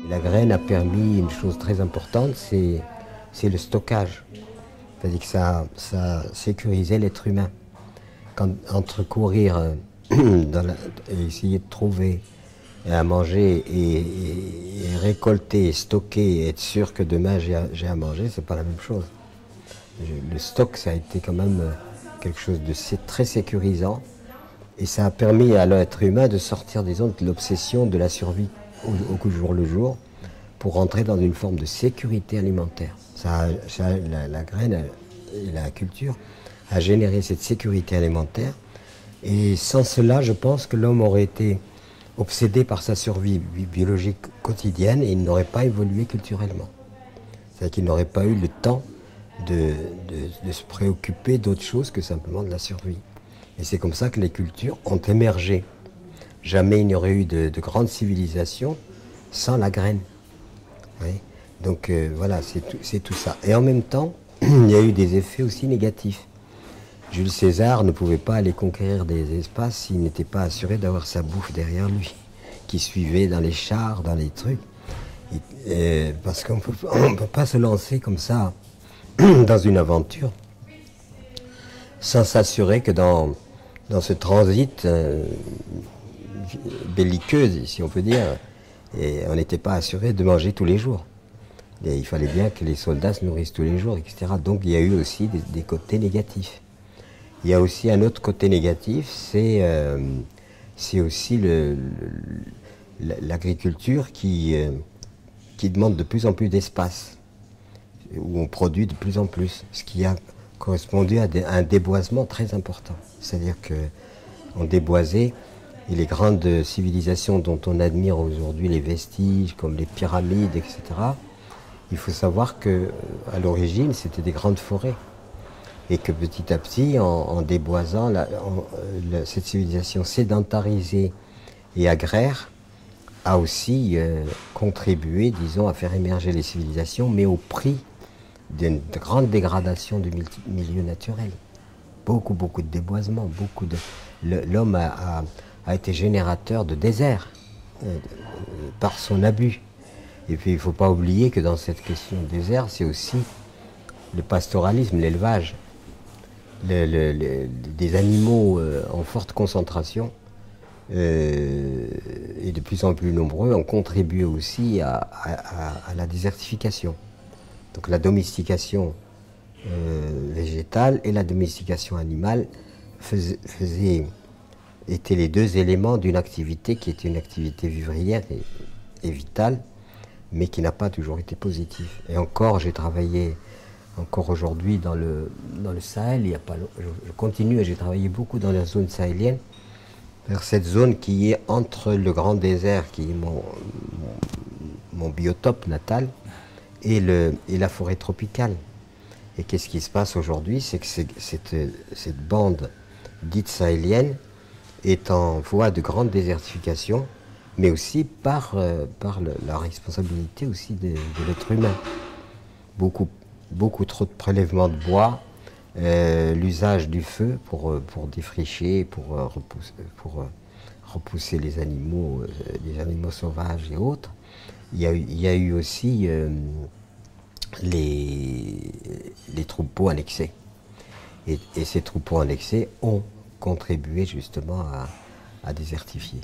La graine a permis une chose très importante, c'est le stockage. C'est-à-dire que ça sécurisait l'être humain. Entre courir et essayer de trouver à manger et récolter, et stocker, et être sûr que demain j'ai à manger, c'est pas la même chose. Le stock, ça a été quand même quelque chose de très sécurisant et ça a permis à l'être humain de sortir, disons, de l'obsession de la survie au jour le jour pour rentrer dans une forme de sécurité alimentaire. La graine et la culture a généré cette sécurité alimentaire et sans cela, je pense que l'homme aurait été obsédé par sa survie biologique quotidienne et il n'aurait pas évolué culturellement. C'est-à-dire qu'il n'aurait pas eu le temps de se préoccuper d'autre chose que simplement de la survie. Et c'est comme ça que les cultures ont émergé. Jamais il n'y aurait eu de grandes civilisations sans la graine. Oui. Donc voilà, c'est tout ça. Et en même temps, il y a eu des effets aussi négatifs. Jules César ne pouvait pas aller conquérir des espaces s'il n'était pas assuré d'avoir sa bouffe derrière lui, qui suivait dans les chars, dans les trucs. Parce qu'on ne peut pas se lancer comme ça dans une aventure sans s'assurer que dans ce transit belliqueux, si on peut dire, on n'était pas assuré de manger tous les jours. Et il fallait bien que les soldats se nourrissent tous les jours, etc. Donc il y a eu aussi des côtés négatifs. Il y a aussi un autre côté négatif, c'est aussi l'agriculture qui demande de plus en plus d'espace, où on produit de plus en plus, ce qui a correspondu à un déboisement très important. C'est-à-dire qu'on déboisait, et les grandes civilisations dont on admire aujourd'hui les vestiges, comme les pyramides, etc., il faut savoir qu'à l'origine, c'était des grandes forêts. Et que petit à petit, en déboisant, cette civilisation sédentarisée et agraire a aussi contribué, disons, à faire émerger les civilisations, mais au prix d'une grande dégradation du milieu naturel. Beaucoup de déboisement, l'homme a été générateur de désert par son abus. Et puis il ne faut pas oublier que dans cette question de désert, c'est aussi le pastoralisme, l'élevage. Des animaux en forte concentration et de plus en plus nombreux ont contribué aussi à la désertification. Donc la domestication végétale et la domestication animale étaient les deux éléments d'une activité qui était une activité vivrière et vitale, mais qui n'a pas toujours été positive. Et encore, j'ai travaillé encore aujourd'hui dans le Sahel, je continue et j'ai travaillé beaucoup dans la zone sahélienne, vers cette zone qui est entre le grand désert, qui est mon biotope natal, et la forêt tropicale. Et qu'est-ce qui se passe aujourd'hui? C'est que cette bande dite sahélienne est en voie de grande désertification, mais aussi par la responsabilité aussi de l'être humain. Beaucoup trop de prélèvements de bois, l'usage du feu pour défricher, pour repousser les animaux sauvages et autres. Il y a eu aussi les troupeaux annexés. Et ces troupeaux annexés ont contribué justement à désertifier.